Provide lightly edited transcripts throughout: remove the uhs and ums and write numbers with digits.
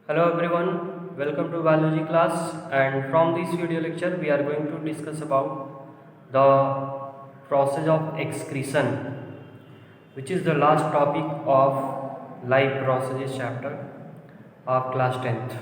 Hello everyone, welcome to biology class, and from this video lecture we are going to discuss about the process of excretion, which is the last topic of life processes chapter of class 10th.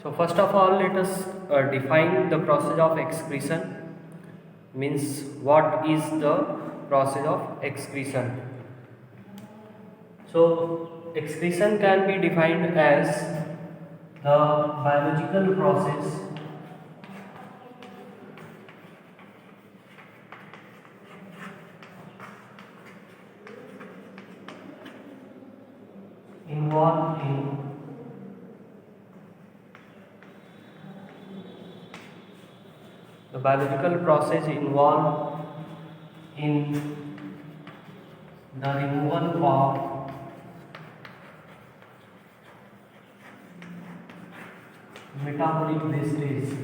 So first of all, let us define the process of excretion. Means what is the process of excretion? So excretion can be defined as the biological process involved in the biological process involved in the removal of metabolic wastage.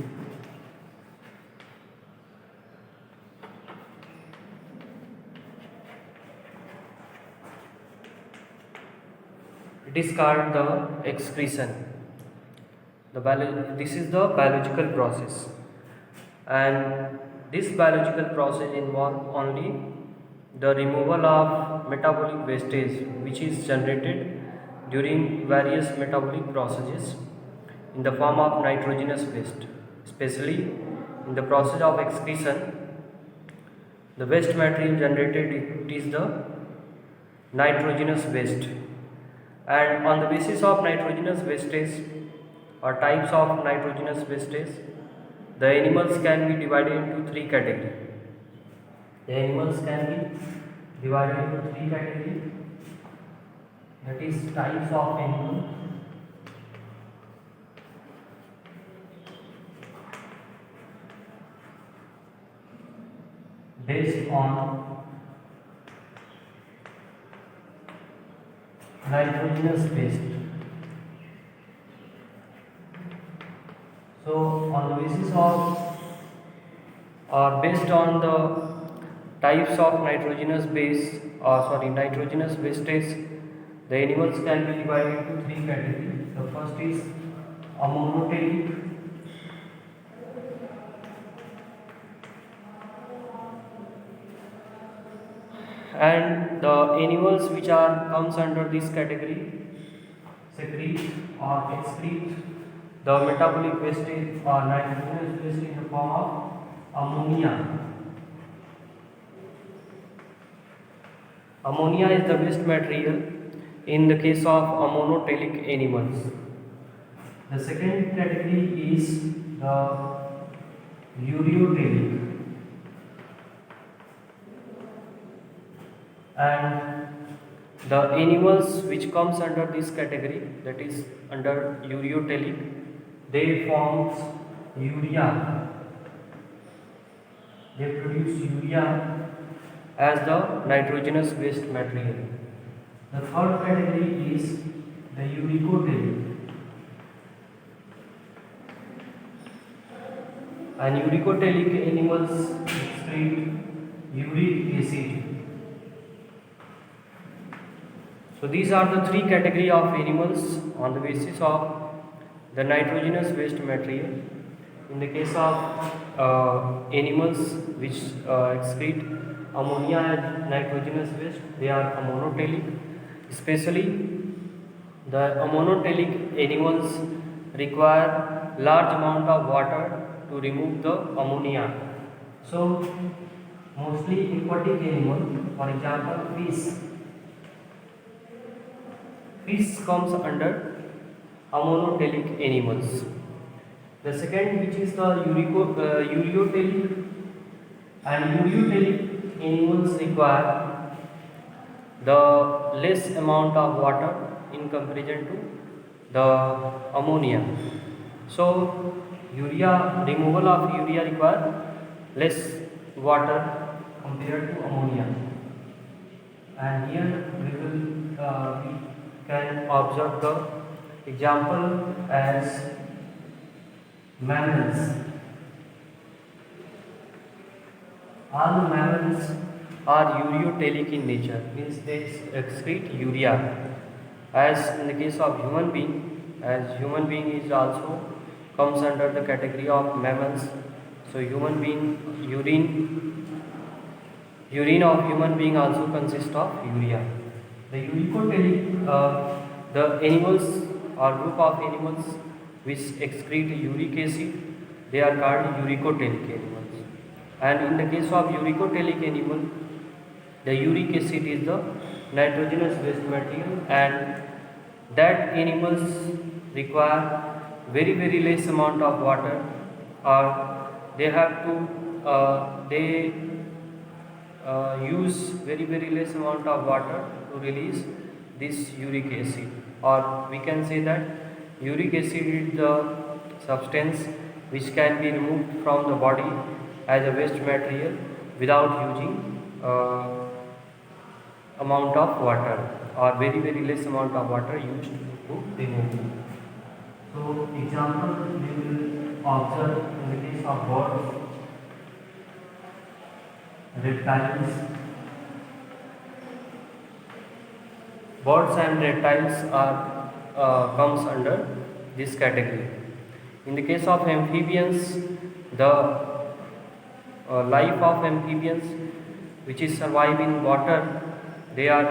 It is called the excretion. This is the biological process, and this biological process involves only the removal of metabolic wastage which is generated during various metabolic processes in the form of nitrogenous waste. Especially in the process of excretion, the waste material generated it is the nitrogenous waste, and on the basis of nitrogenous wastage or types of nitrogenous wastage, the animals can be divided into three categories. The animals can be divided into three categories, that is types of animal, based on nitrogenous waste. So on the basis of or based on the types of nitrogenous nitrogenous wastage, the animals can be divided into three categories. The first is ammoniotelic, and the animals which are comes under this category secrete or excrete the metabolic wastage or nitrogenous waste in the form of ammonia. Ammonia is the waste material in the case of ammoniotelic animals. The second category is the ureotelic, and the animals which comes under this category, that is under ureotelic, they forms urea, they produce urea as the nitrogenous waste material. The third category is the uricotelic, and uricotelic animals excrete uric acid. So these are the three categories of animals on the basis of the nitrogenous waste material. In the case of animals which excrete ammonia as nitrogenous waste, they are ammoniotelic. Especially the ammoniotelic animals require large amount of water to remove the ammonia. So mostly aquatic animal, for example fish comes under ammoniotelic animals. The second, which is the ureotelic, and ureotelic animals require the less amount of water in comparison to the ammonia. So removal of urea require less water compared to ammonia. And here we can observe the example as Mammals. All mammals are ureotelic in nature, means they excrete urea. As in the case of human being, as human being is also comes under the category of mammals. So human being urine of human being also consists of urea. The uricotelic, the animals or group of animals which excrete uric acid, they are called uricotelic animals. And in the case of uricotelic animal, the uric acid is the nitrogenous waste material, and that animals require very less amount of water, or they have to they use very less amount of water to release this uric acid, or we can say that uric acid is the substance which can be removed from the body as a waste material without using amount of water, or very less amount of water used to remove it. So example we will observe in the case of birds, reptiles. Birds and reptiles are comes under this category. In the case of amphibians, the life of amphibians which is survive in water, they are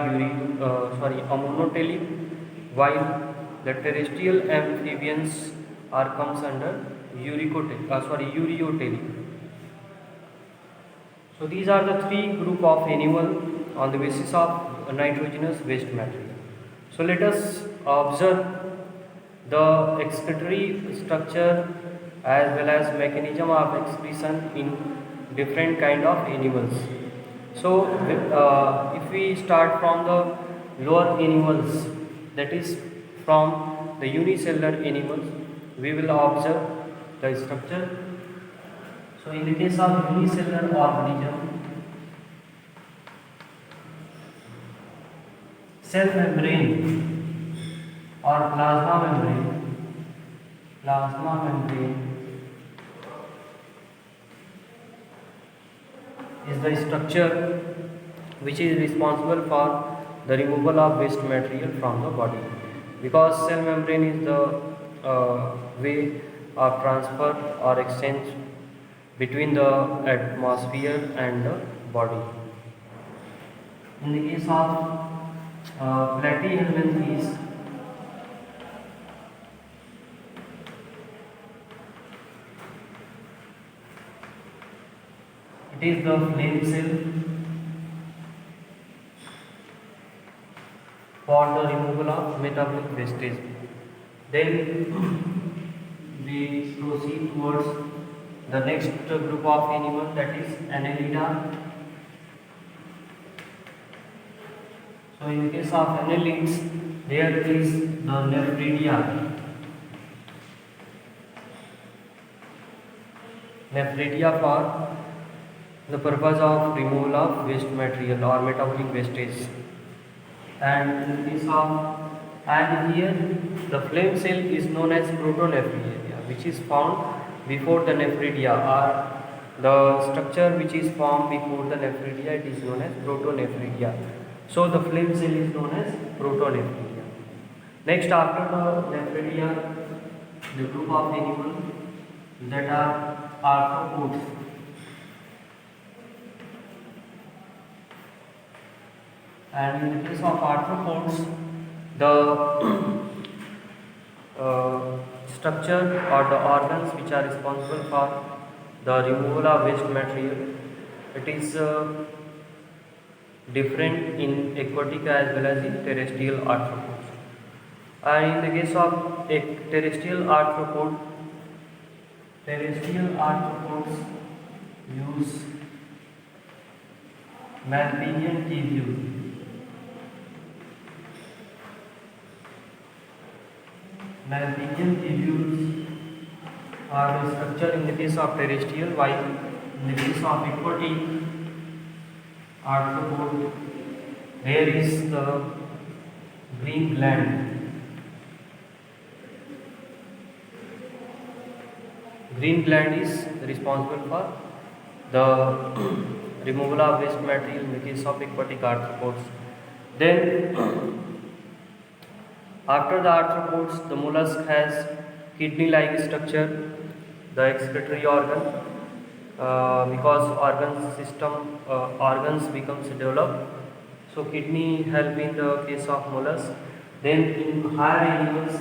monotelic, while the terrestrial amphibians are comes under ureotelic. So these are the three group of animal on the basis of nitrogenous waste material. So let us observe the excretory structure as well as mechanism of excretion in different kind of animals. So if we start from the lower animals, that is from the unicellular animals, we will observe the structure. So in the case of unicellular organism, cell membrane or plasma membrane is the structure which is responsible for the removal of waste material from the body, because cell membrane is the way of transfer or exchange between the atmosphere and the body. In the case of platyhelminthes, it is the flame cell for the removal of metabolic wastage. Then we proceed towards the next group of animal, that is Annelida. So in the case of annelids, there is the Nephridia. Nephridia for the purpose of removal of waste material or metabolic wastage. And in the case of, and here the flame cell is known as protonephridia, which is found before the nephridia, or the structure which is formed before the nephridia, it is known as protonephridia. So the flame cell is known as protonephridia. Next, after the nephridia, the group of animals that are arthropods. And in the case of arthropods, the structure or the organs which are responsible for the removal of waste material, it is different in aquatic as well as in terrestrial arthropods. And in the case of a terrestrial arthropods use Malpighian tubule. Malpighian tubules are the structure in the case of terrestrial, while in the case of aquatic arthropod, there is the green gland. green gland is responsible for the removal of waste material in the case of aquatic arthropods. Then after the arthropods, the mollusk has kidney-like structure, the excretory organ, because organs becomes developed. So kidney help in the case of mollusk. Then in higher animals,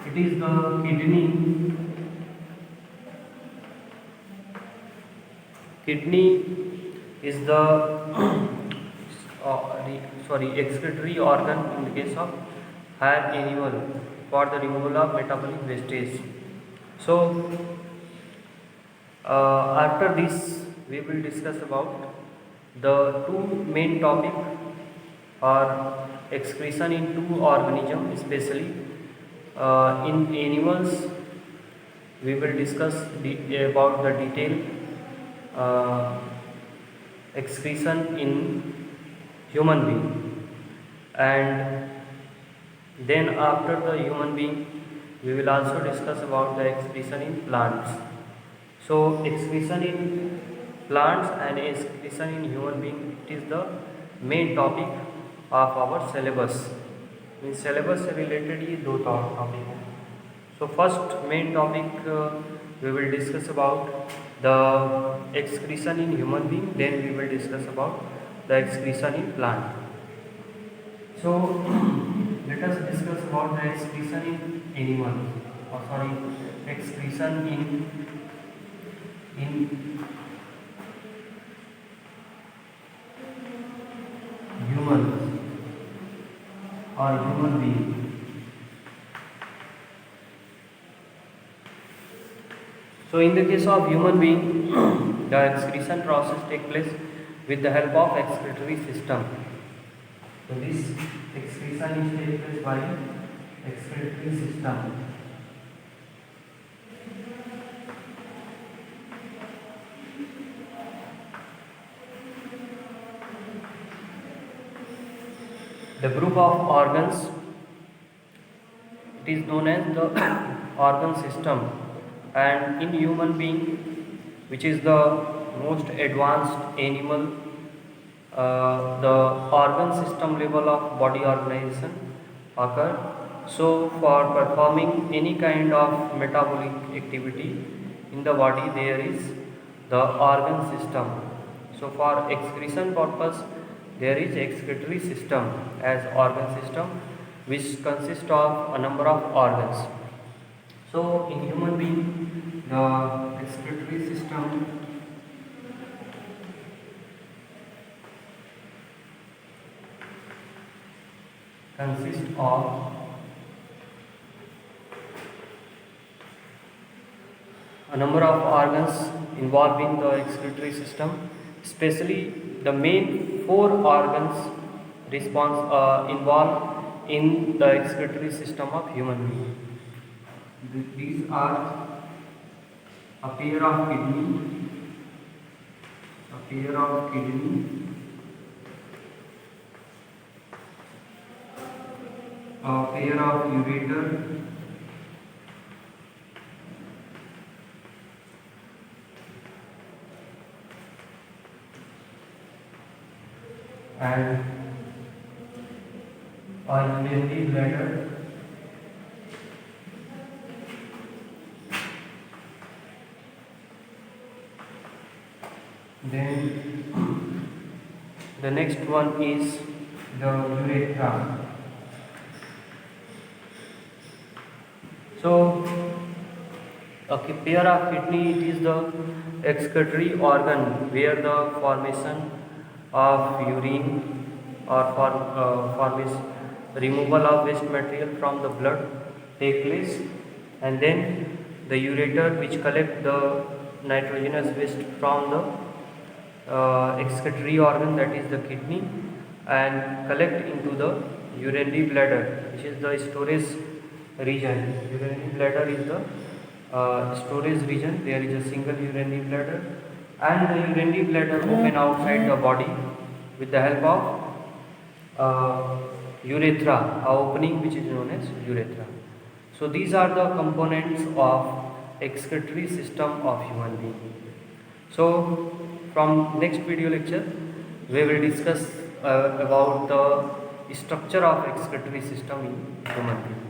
it is the kidney. Kidney is the excretory organ in the case of higher animal for the removal of metabolic wastage. So after this we will discuss about the two main topic are excretion in two organisms, especially in animals. We will discuss about the detail excretion in human being, and then after the human being we will also discuss about the excretion in plants. So excretion in plants and excretion in human being, it is the main topic of our syllabus. In syllabus related ये दो topic है. So first main topic we will discuss about the excretion in human being, then we will discuss about the excretion in plant. So let us discuss about the excretion in animals, excretion in humans or human being. So in the case of human being, the excretion process takes place with the help of excretory system. So this excretion is taken place by excretory system. The group of organs, it is known as the organ system, and in human being, which is the most advanced animal, the organ system level of body organization occur. So for performing any kind of metabolic activity in the body, there is the organ system. So for excretion purpose, there is excretory system as organ system, which consists of a number of organs. So in human being, the excretory system consists of a number of organs involved in the excretory system, especially the main four organs involved in the excretory system of human being. These are a pair of kidney, a pair of ureter, and a urinary bladder. Then the next one is the urethra. So a pair of kidney, it is the excretory organ where the formation of urine or removal of waste material from the blood take place, and then the ureter, which collect the nitrogenous waste from the excretory organ, that is the kidney, and collect into the urinary bladder, which is the storage region. Urinary bladder is the storage region. There is a single urinary bladder and the urinary bladder open outside the body with the help of urethra, a opening which is known as urethra. So these are the components of excretory system of human being. So from next video lecture we will discuss about the structure of excretory system in human being.